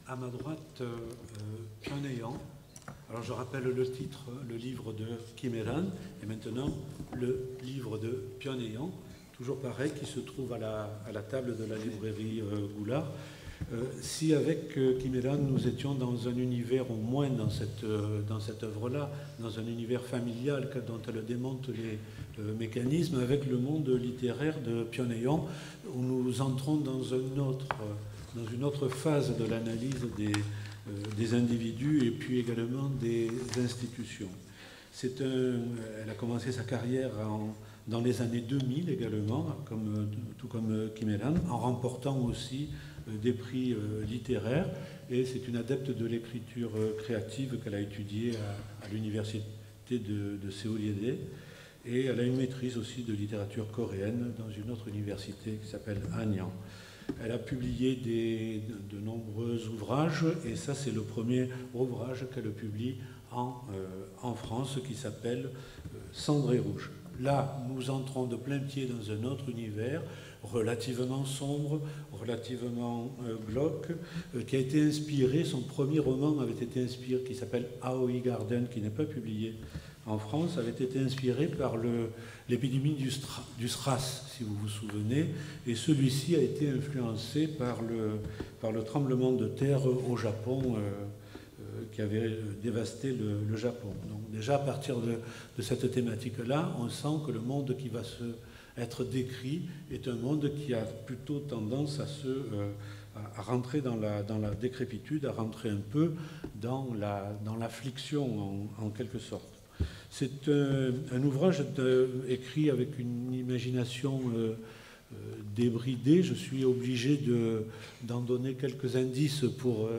À ma droite, Pyongyang. Alors je rappelle le titre, le livre de Kim Il-han, et maintenant le livre de Pyongyang, toujours pareil, qui se trouve à la table de la librairie Goulard. Si avec Kim Il-han nous étions dans un univers, au moins dans cette œuvre-là, dans un univers familial dont elle démonte les mécanismes, avec le monde littéraire de Pyongyang, où nous entrons dans une autre phase de l'analyse des individus et puis également des institutions. Elle a commencé sa carrière dans les années 2000 également, tout comme Kim Il-han, en remportant aussi des prix littéraires, et c'est une adepte de l'écriture créative qu'elle a étudiée à l'université de Séoul-Yédé, et elle a une maîtrise aussi de littérature coréenne dans une autre université qui s'appelle Hanyang. Elle a publié de nombreux ouvrages, et ça c'est le premier ouvrage qu'elle publie en France, qui s'appelle Cendré rouge. Là, nous entrons de plein pied dans un autre univers, relativement sombre, relativement glauque, qui a été inspiré, son premier roman avait été inspiré, qui s'appelle Aoi Garden, qui n'est pas publié en France, avait été inspiré par l'épidémie du SRAS, si vous vous souvenez, et celui-ci a été influencé par le tremblement de terre au Japon qui avait dévasté le Japon. Donc déjà, à partir de cette thématique-là, on sent que le monde qui va être décrit est un monde qui a plutôt tendance à rentrer dans la décrépitude, à rentrer un peu dans l'affliction en quelque sorte. C'est un ouvrage écrit avec une imagination débridée. Je suis obligé d'en donner quelques indices pour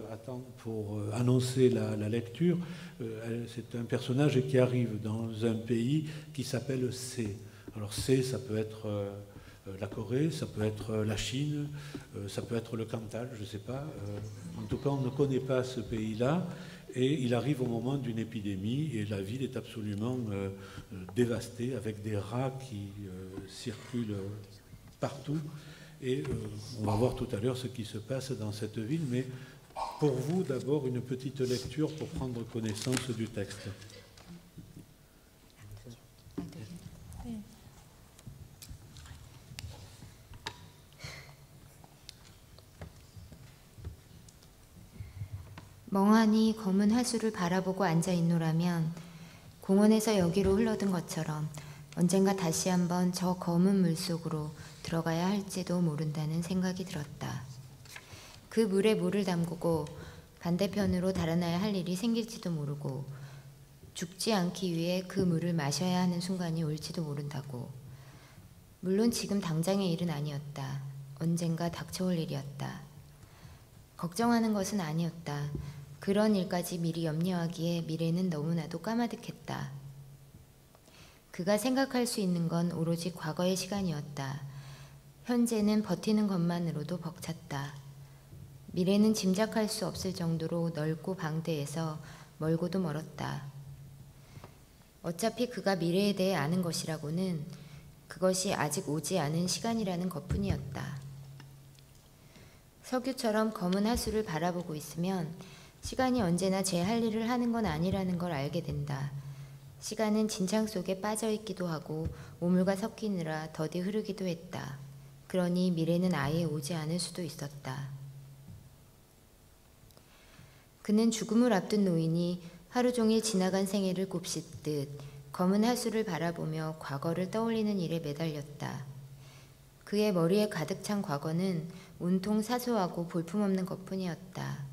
annoncer la lecture. C'est un personnage qui arrive dans un pays qui s'appelle C. Alors C, ça peut être la Corée, ça peut être la Chine, ça peut être le Cantal, je ne sais pas. En tout cas, on ne connaît pas ce pays-là. Et il arrive au moment d'une épidémie et la ville est absolument dévastée, avec des rats qui circulent partout. Et on va voir tout à l'heure ce qui se passe dans cette ville. Mais pour vous, d'abord, une petite lecture pour prendre connaissance du texte. 멍하니 검은 하수를 바라보고 앉아있노라면 공원에서 여기로 흘러든 것처럼 언젠가 다시 한번 저 검은 물속으로 들어가야 할지도 모른다는 생각이 들었다. 그 물에 물을 담그고 반대편으로 달아나야 할 일이 생길지도 모르고 죽지 않기 위해 그 물을 마셔야 하는 순간이 올지도 모른다고. 물론 지금 당장의 일은 아니었다. 언젠가 닥쳐올 일이었다. 걱정하는 것은 아니었다. 그런 일까지 미리 염려하기에 미래는 너무나도 까마득했다. 그가 생각할 수 있는 건 오로지 과거의 시간이었다. 현재는 버티는 것만으로도 벅찼다. 미래는 짐작할 수 없을 정도로 넓고 방대해서 멀고도 멀었다. 어차피 그가 미래에 대해 아는 것이라고는 그것이 아직 오지 않은 시간이라는 것뿐이었다. 석유처럼 검은 하수를 바라보고 있으면 시간이 언제나 제 할 일을 하는 건 아니라는 걸 알게 된다. 시간은 진창 속에 빠져있기도 하고 오물과 섞이느라 더디 흐르기도 했다. 그러니 미래는 아예 오지 않을 수도 있었다. 그는 죽음을 앞둔 노인이 하루 종일 지나간 생애를 곱씹듯 검은 하수를 바라보며 과거를 떠올리는 일에 매달렸다. 그의 머리에 가득 찬 과거는 온통 사소하고 볼품없는 것뿐이었다.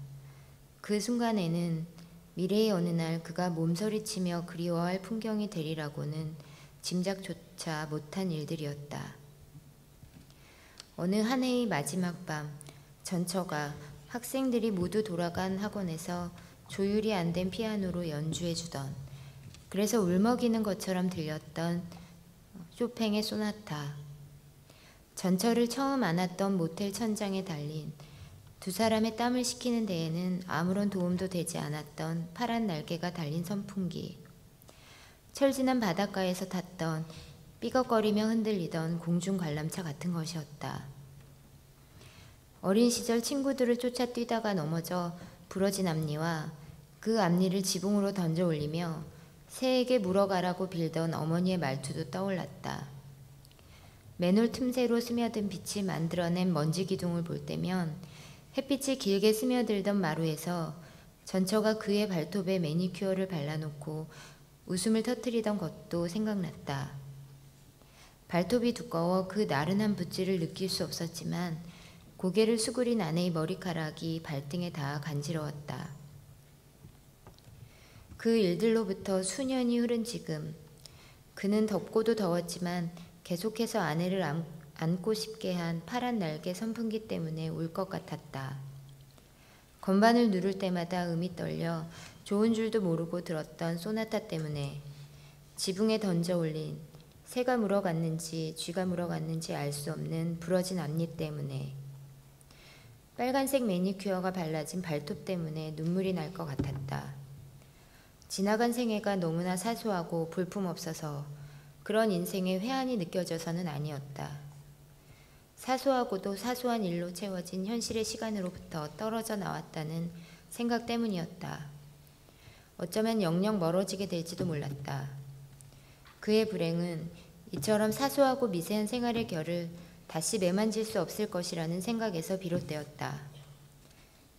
그 순간에는 미래의 어느 날 그가 몸서리치며 그리워할 풍경이 되리라고는 짐작조차 못한 일들이었다. 어느 한 해의 마지막 밤, 전처가 학생들이 모두 돌아간 학원에서 조율이 안 된 피아노로 연주해주던, 그래서 울먹이는 것처럼 들렸던 쇼팽의 소나타, 전처를 처음 안았던 모텔 천장에 달린 두 사람의 땀을 식히는 데에는 아무런 도움도 되지 않았던 파란 날개가 달린 선풍기, 철진한 바닷가에서 탔던 삐걱거리며 흔들리던 공중 관람차 같은 것이었다. 어린 시절 친구들을 쫓아 뛰다가 넘어져 부러진 앞니와 그 앞니를 지붕으로 던져 올리며 새에게 물어가라고 빌던 어머니의 말투도 떠올랐다. 맨홀 틈새로 스며든 빛이 만들어낸 먼지 기둥을 볼 때면 햇빛이 길게 스며들던 마루에서 전처가 그의 발톱에 매니큐어를 발라놓고 웃음을 터뜨리던 것도 생각났다. 발톱이 두꺼워 그 나른한 붓질을 느낄 수 없었지만 고개를 수그린 아내의 머리카락이 발등에 닿아 간지러웠다. 그 일들로부터 수년이 흐른 지금 그는 덥고도 더웠지만 계속해서 아내를 안고 싶게 한 파란 날개 선풍기 때문에 울 것 같았다. 건반을 누를 때마다 음이 떨려 좋은 줄도 모르고 들었던 소나타 때문에 지붕에 던져 올린 새가 물어갔는지 쥐가 물어갔는지 알 수 없는 부러진 앞니 때문에 빨간색 매니큐어가 발라진 발톱 때문에 눈물이 날 것 같았다. 지나간 생애가 너무나 사소하고 볼품없어서 그런 인생에 회한이 느껴져서는 아니었다. 사소하고도 사소한 일로 채워진 현실의 시간으로부터 떨어져 나왔다는 생각 때문이었다. 어쩌면 영영 멀어지게 될지도 몰랐다. 그의 불행은 이처럼 사소하고 미세한 생활의 결을 다시 매만질 수 없을 것이라는 생각에서 비롯되었다.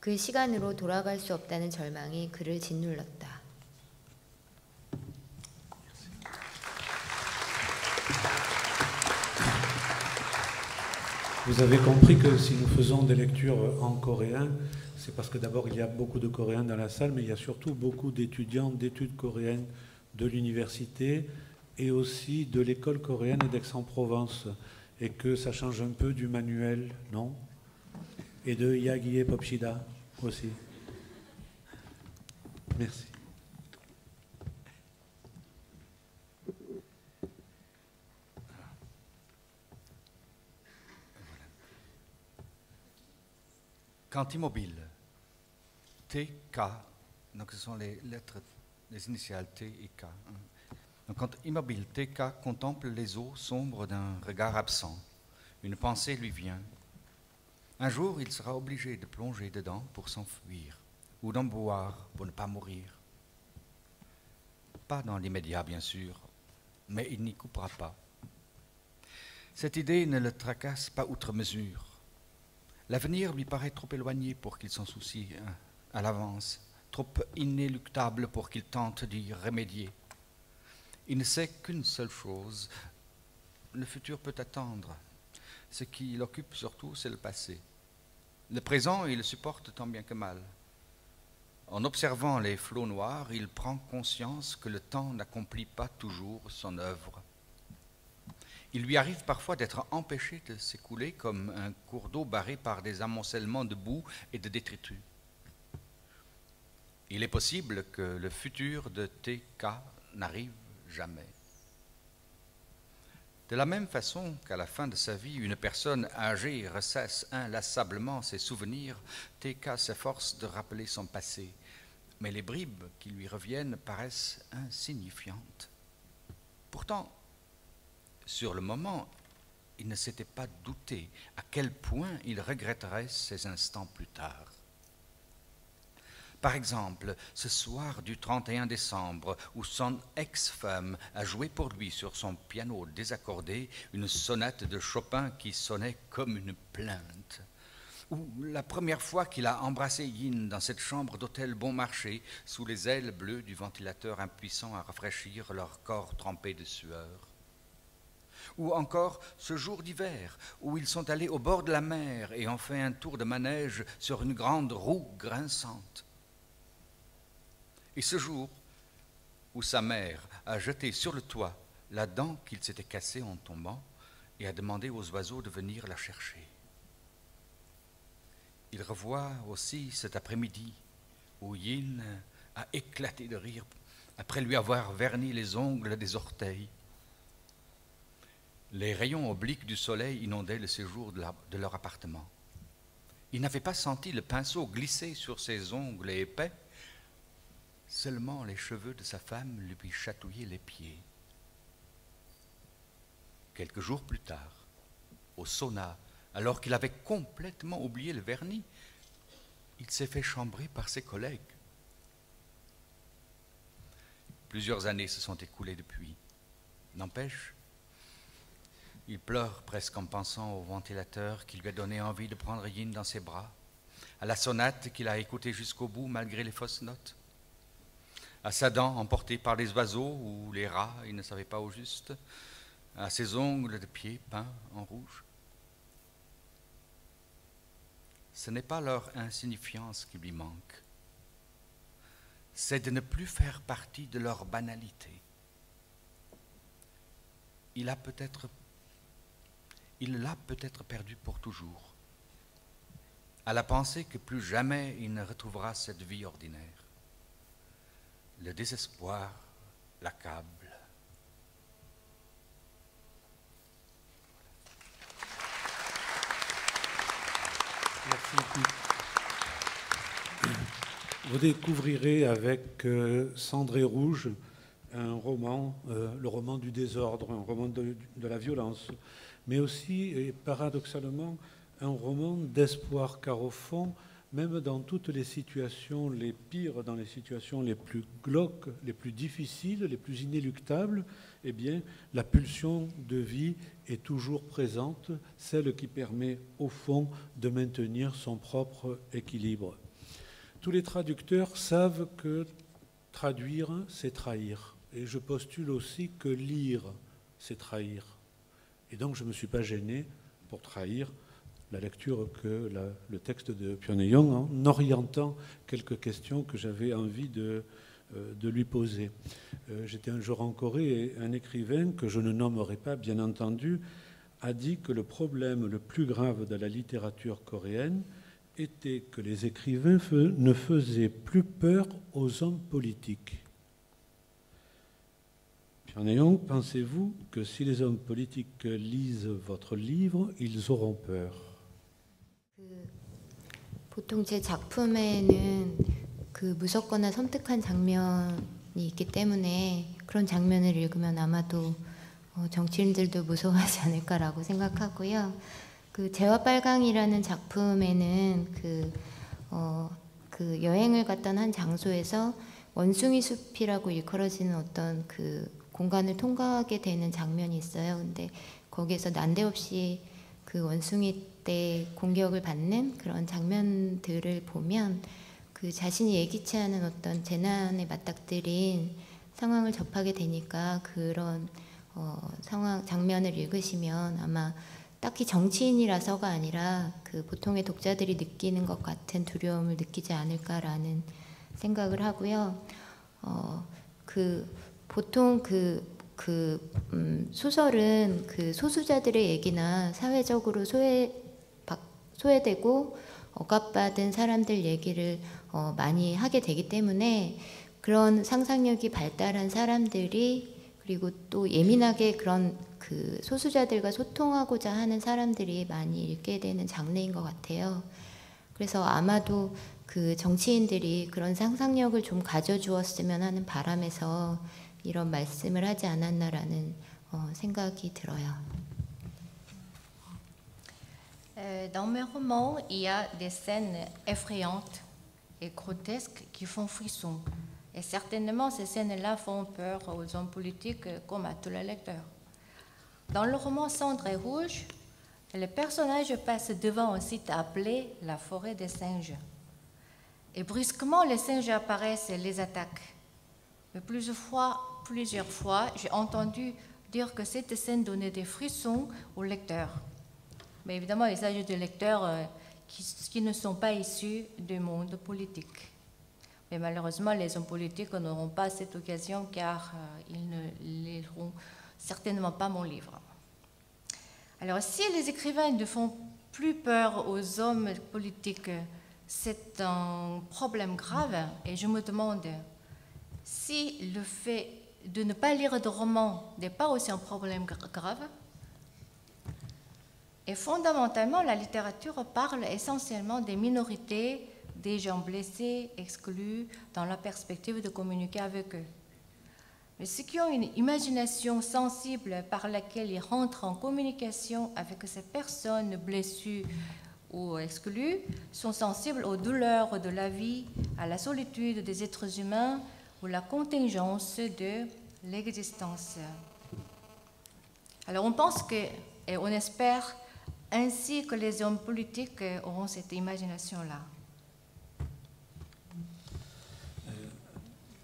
그 시간으로 돌아갈 수 없다는 절망이 그를 짓눌렀다. Vous avez compris que si nous faisons des lectures en coréen, c'est parce que d'abord il y a beaucoup de Coréens dans la salle, mais il y a surtout beaucoup d'étudiants d'études coréennes de l'université et aussi de l'école coréenne d'Aix-en-Provence, et que ça change un peu du manuel, non? Et de Yagie Popshida aussi. Merci. Quand immobile, TK, donc ce sont les lettres, les initiales T et K. Donc quand immobile, TK contemple les eaux sombres d'un regard absent. Une pensée lui vient. Un jour, il sera obligé de plonger dedans pour s'enfuir, ou d'en boire pour ne pas mourir. Pas dans l'immédiat, bien sûr, mais il n'y coupera pas. Cette idée ne le tracasse pas outre mesure. L'avenir lui paraît trop éloigné pour qu'il s'en soucie à l'avance, trop inéluctable pour qu'il tente d'y remédier. Il ne sait qu'une seule chose, le futur peut attendre. Ce qui l'occupe surtout, c'est le passé. Le présent, il le supporte tant bien que mal. En observant les flots noirs, il prend conscience que le temps n'accomplit pas toujours son œuvre. Il lui arrive parfois d'être empêché de s'écouler comme un cours d'eau barré par des amoncellements de boue et de détritus. Il est possible que le futur de TK n'arrive jamais. De la même façon qu'à la fin de sa vie, une personne âgée ressasse inlassablement ses souvenirs, TK s'efforce de rappeler son passé, mais les bribes qui lui reviennent paraissent insignifiantes. Pourtant, sur le moment, il ne s'était pas douté à quel point il regretterait ces instants plus tard. Par exemple, ce soir du 31 décembre, où son ex-femme a joué pour lui sur son piano désaccordé une sonate de Chopin qui sonnait comme une plainte. Ou la première fois qu'il a embrassé Yin dans cette chambre d'hôtel bon marché, sous les ailes bleues du ventilateur impuissant à rafraîchir leur corps trempé de sueur. Ou encore ce jour d'hiver où ils sont allés au bord de la mer et ont fait un tour de manège sur une grande roue grinçante. Et ce jour où sa mère a jeté sur le toit la dent qu'il s'était cassée en tombant et a demandé aux oiseaux de venir la chercher. Il revoit aussi cet après-midi où Yin a éclaté de rire après lui avoir verni les ongles des orteils. Les rayons obliques du soleil inondaient le séjour de leur appartement. Il n'avait pas senti le pinceau glisser sur ses ongles épais, seulement les cheveux de sa femme lui chatouillaient les pieds. Quelques jours plus tard, au sauna alors qu'il avait complètement oublié le vernis. Il s'est fait chambrer par ses collègues. Plusieurs années se sont écoulées depuis. N'empêche, il pleure presque en pensant au ventilateur qui lui a donné envie de prendre Yin dans ses bras, à la sonate qu'il a écoutée jusqu'au bout malgré les fausses notes, à sa dent emportée par les oiseaux ou les rats, il ne savait pas au juste, à ses ongles de pied peints en rouge. Ce n'est pas leur insignifiance qui lui manque, c'est de ne plus faire partie de leur banalité. Il l'a peut-être perdu pour toujours, à la pensée que plus jamais il ne retrouvera cette vie ordinaire. Le désespoir l'accable. Merci. Vous découvrirez avec Cendré Rouge un roman, le roman du désordre, un roman de la violence, mais aussi, et paradoxalement, un roman d'espoir, car au fond, même dans toutes les situations les pires, dans les situations les plus glauques, les plus difficiles, les plus inéluctables, eh bien, la pulsion de vie est toujours présente, celle qui permet, au fond, de maintenir son propre équilibre. Tous les traducteurs savent que traduire, c'est trahir. Et je postule aussi que lire, c'est trahir. Et donc, je ne me suis pas gêné pour trahir la lecture que le texte de Pyongyang, en orientant quelques questions que j'avais envie de lui poser. J'étais un jour en Corée et un écrivain, que je ne nommerai pas, bien entendu, a dit que le problème le plus grave de la littérature coréenne était que les écrivains ne faisaient plus peur aux hommes politiques. Pyongyang, pensez-vous que si les hommes politiques lisent votre livre, ils auront peur? 보통 제 작품에는 그 무섭거나 섬뜩한 장면이 있기 때문에 그런 장면을 읽으면 아마도 정치인들도 무서워하지 않을까라고 생각하고요. 그 재와 빨강이라는 작품에는 그 여행을 갔던 한 장소에서 원숭이 숲이라고 일컬어지는 어떤 그 공간을 통과하게 되는 장면이 있어요. 근데 거기에서 난데없이 그 원숭이 때 공격을 받는 그런 장면들을 보면 그 자신이 예기치 않은 어떤 재난에 맞닥뜨린 상황을 접하게 되니까 그런 장면을 읽으시면 아마 딱히 정치인이라서가 아니라 그 보통의 독자들이 느끼는 것 같은 두려움을 느끼지 않을까라는 생각을 하고요. 보통 소설은 그 소수자들의 얘기나 사회적으로 소외되고 억압받은 사람들 얘기를 많이 하게 되기 때문에 그런 상상력이 발달한 사람들이 그리고 또 예민하게 그런 그 소수자들과 소통하고자 하는 사람들이 많이 읽게 되는 장르인 것 같아요. 그래서 아마도 그 정치인들이 그런 상상력을 좀 가져주었으면 하는 바람에서 이런 말씀을 하지 않았나라는 생각이 들어요. Dans mes romans, il y a des scènes effrayantes et grotesques qui font frisson. Et certainement, ces scènes-là font peur aux hommes politiques comme à tous les lecteurs. Dans le roman Cendré Rouge, le personnage passe devant un site appelé la forêt des singes. Et brusquement, les singes apparaissent et les attaquent. Mais plusieurs fois, j'ai entendu dire que cette scène donnait des frissons aux lecteurs. Mais évidemment, il s'agit de lecteurs qui ne sont pas issus du monde politique. Mais malheureusement, les hommes politiques n'auront pas cette occasion car ils ne liront certainement pas mon livre. Alors, si les écrivains ne font plus peur aux hommes politiques, c'est un problème grave et je me demande si le fait de ne pas lire de romans n'est pas aussi un problème grave. Et fondamentalement, la littérature parle essentiellement des minorités, des gens blessés, exclus, dans la perspective de communiquer avec eux. Mais ceux qui ont une imagination sensible par laquelle ils rentrent en communication avec ces personnes blessées ou exclues sont sensibles aux douleurs de la vie, à la solitude des êtres humains ou la contingence de l'existence. Alors on pense que, et on espère ainsi que les hommes politiques auront cette imagination-là.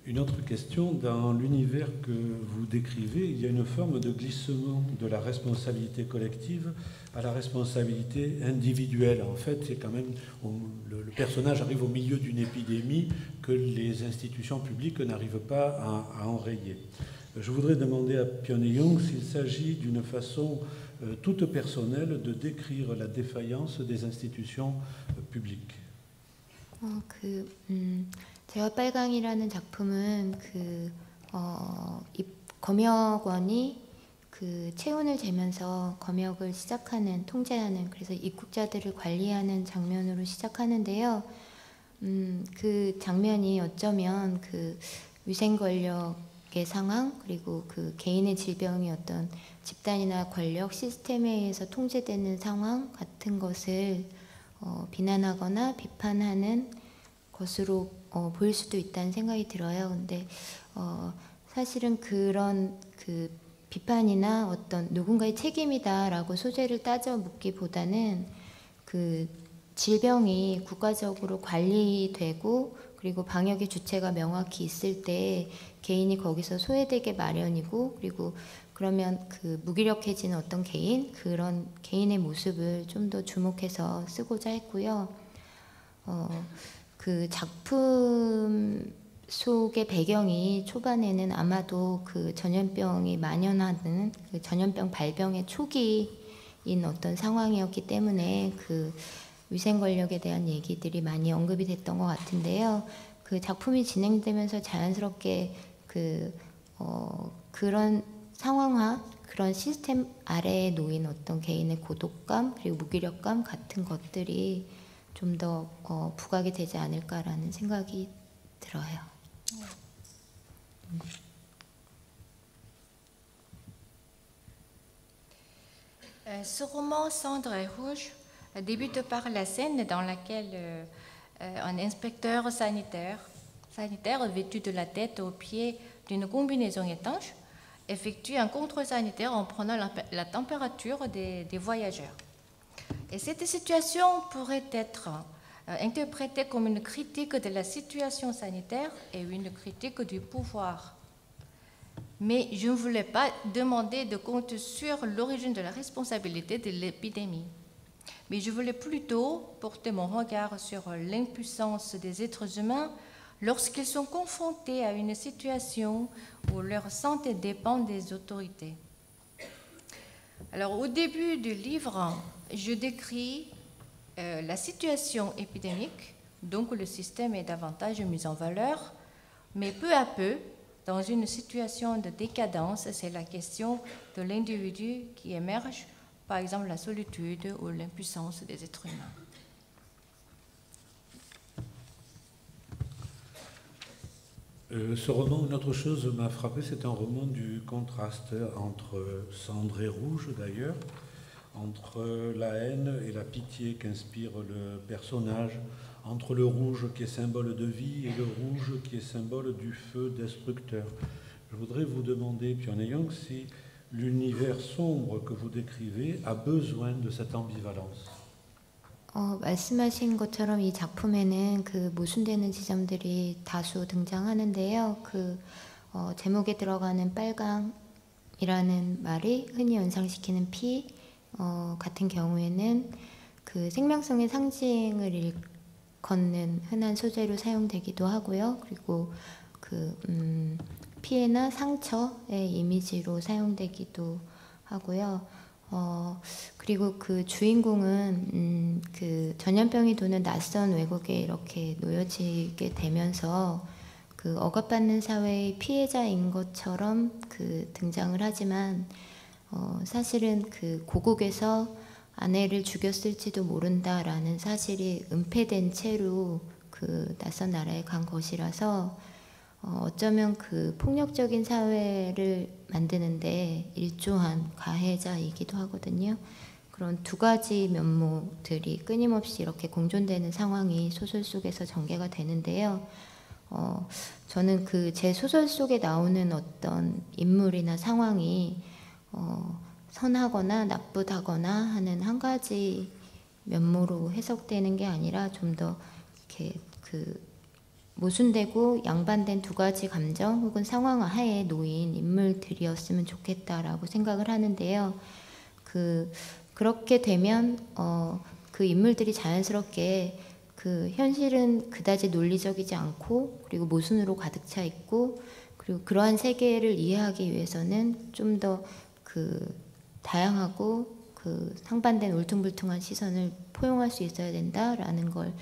Une autre question, dans l'univers que vous décrivez, il y a une forme de glissement de la responsabilité collective à la responsabilité individuelle. En fait, c'est quand même le personnage arrive au milieu d'une épidémie que les institutions publiques n'arrivent pas à enrayer. Je voudrais demander à Pyongyang s'il s'agit d'une façon toute personnelle de décrire la défaillance des institutions publiques. 제와 빨강이라는 작품은 검역원이 체온을 재면서 검역을 시작하는, 통제하는, 그래서 입국자들을 관리하는 장면으로 시작하는데요. 그 장면이 어쩌면 위생 권력의 상황, 그리고 개인의 질병이 어떤 집단이나 권력 시스템에 의해서 통제되는 상황 같은 것을 비난하거나 비판하는 것으로 보일 수도 있다는 생각이 들어요. 근데 사실은 그런 비판이나 어떤 누군가의 책임이다라고 소재를 따져 묻기보다는 질병이 국가적으로 관리되고 그리고 방역의 주체가 명확히 있을 때 개인이 거기서 소외되게 마련이고, 그리고 그러면 무기력해지는 어떤 그런 개인의 모습을 좀 더 주목해서 쓰고자 했고요. 작품 속의 배경이 초반에는 아마도 전염병이 만연하는 전염병 발병의 초기인 어떤 상황이었기 때문에 위생 권력에 대한 얘기들이 많이 언급이 됐던 것 같은데요. 작품이 진행되면서 자연스럽게 그런 상황화, 그런 시스템 아래에 놓인 어떤 개인의 고독감 그리고 무기력감 같은 것들이 좀 더 부각이 되지 않을까라는 생각이 들어요. Ce roman Cendre et Rouge débute par la scène dans laquelle un inspecteur sanitaire vêtu de la tête aux pieds d'une combinaison étanche effectue un contrôle sanitaire en prenant la température des voyageurs. Et cette situation pourrait être interprétée comme une critique de la situation sanitaire et une critique du pouvoir. Mais je ne voulais pas demander de compte sur l'origine de la responsabilité de l'épidémie. Mais je voulais plutôt porter mon regard sur l'impuissance des êtres humains lorsqu'ils sont confrontés à une situation où leur santé dépend des autorités. Alors, au début du livre, je décris la situation épidémique, donc le système est davantage mis en valeur, mais peu à peu, dans une situation de décadence, c'est la question de l'individu qui émerge, par exemple la solitude ou l'impuissance des êtres humains. Ce roman, une autre chose m'a frappé, c'est un roman du contraste entre Cendre et Rouge d'ailleurs, entre la haine et la pitié qu'inspire le personnage, entre le rouge qui est symbole de vie et le rouge qui est symbole du feu destructeur. Je voudrais vous demander, Pyongyang, si l'univers sombre que vous décrivez a besoin de cette ambivalence. 말씀하신 것처럼 이 작품에는 모순되는 지점들이 다수 등장하는데요. 제목에 들어가는 빨강이라는 말이 흔히 연상시키는 피 같은 경우에는 생명성의 상징을 일컫는 흔한 소재로 사용되기도 하고요. 그리고 피해나 상처의 이미지로 사용되기도 하고요. 그리고 주인공은 전염병이 도는 낯선 외국에 이렇게 놓여지게 되면서 억압받는 사회의 피해자인 것처럼 등장을 하지만 사실은 고국에서 아내를 죽였을지도 모른다라는 사실이 은폐된 채로 낯선 나라에 간 것이라서 어쩌면 그 폭력적인 사회를 만드는데 일조한 가해자이기도 하거든요. 그런 두 가지 면모들이 끊임없이 이렇게 공존되는 상황이 소설 속에서 전개가 되는데요. 저는 그 제 소설 속에 나오는 어떤 인물이나 상황이 선하거나 나쁘다거나 하는 한 가지 면모로 해석되는 게 아니라 좀 더 이렇게 그 모순되고 양반된 두 가지 감정 혹은 상황 하에 놓인 인물들이었으면 좋겠다라고 생각을 하는데요. 그렇게 되면 그 인물들이 자연스럽게 그 현실은 그다지 논리적이지 않고 그리고 모순으로 가득 차 있고 그리고 그러한 세계를 이해하기 위해서는 좀 더 그 다양하고 그 상반된 울퉁불퉁한 시선을 포용할 수 있어야 된다라는 걸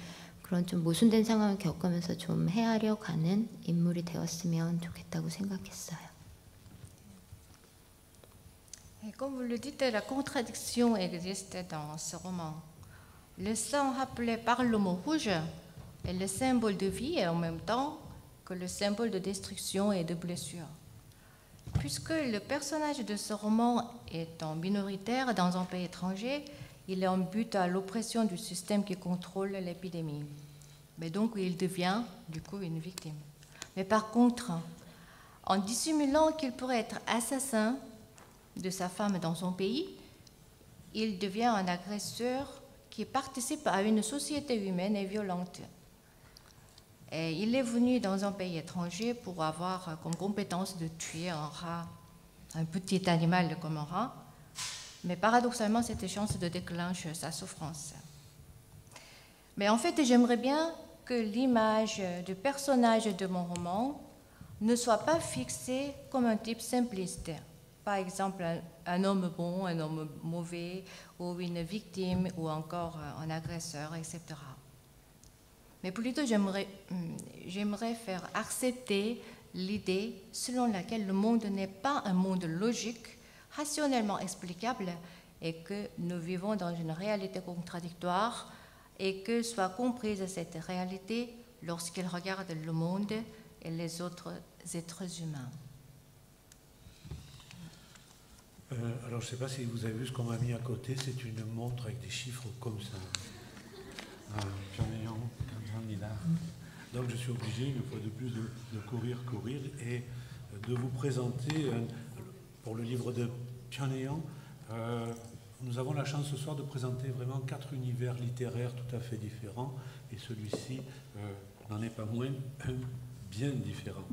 그런 좀 모순된 상황을 겪으면서 좀 헤아려 가는 인물이 되었으면 좋겠다고 생각했어요. Et comme vous le dites, la contradiction existe dans ce roman. Le sang rappelé par le mot rouge est le symbole de vie et en même temps que le symbole de destruction et de blessure. Puisque le personnage de ce roman étant minoritaire dans un pays étranger, il est en but à l'oppression du système qui contrôle l'épidémie. Mais donc il devient du coup une victime. Mais par contre, en dissimulant qu'il pourrait être assassin de sa femme dans son pays, il devient un agresseur qui participe à une société humaine et violente. Et il est venu dans un pays étranger pour avoir comme compétence de tuer un rat, un petit animal comme un rat, mais paradoxalement, cette chance de déclenche sa souffrance. Mais en fait, j'aimerais bien que l'image du personnage de mon roman ne soit pas fixée comme un type simpliste. Par exemple, un homme bon, un homme mauvais, ou une victime, ou encore un agresseur, etc. Mais plutôt, j'aimerais faire accepter l'idée selon laquelle le monde n'est pas un monde logique, rationnellement explicable, et que nous vivons dans une réalité contradictoire, et que soit comprise cette réalité lorsqu'il regarde le monde et les autres êtres humains. Alors, je ne sais pas si vous avez vu ce qu'on m'a mis à côté, c'est une montre avec des chiffres comme ça. Donc, je suis obligé, une fois de plus, de courir, et de vous présenter, pour le livre de Pyongyang, nous avons la chance ce soir de présenter vraiment 4 univers littéraires tout à fait différents, et celui-ci n'en est pas moins bien différent.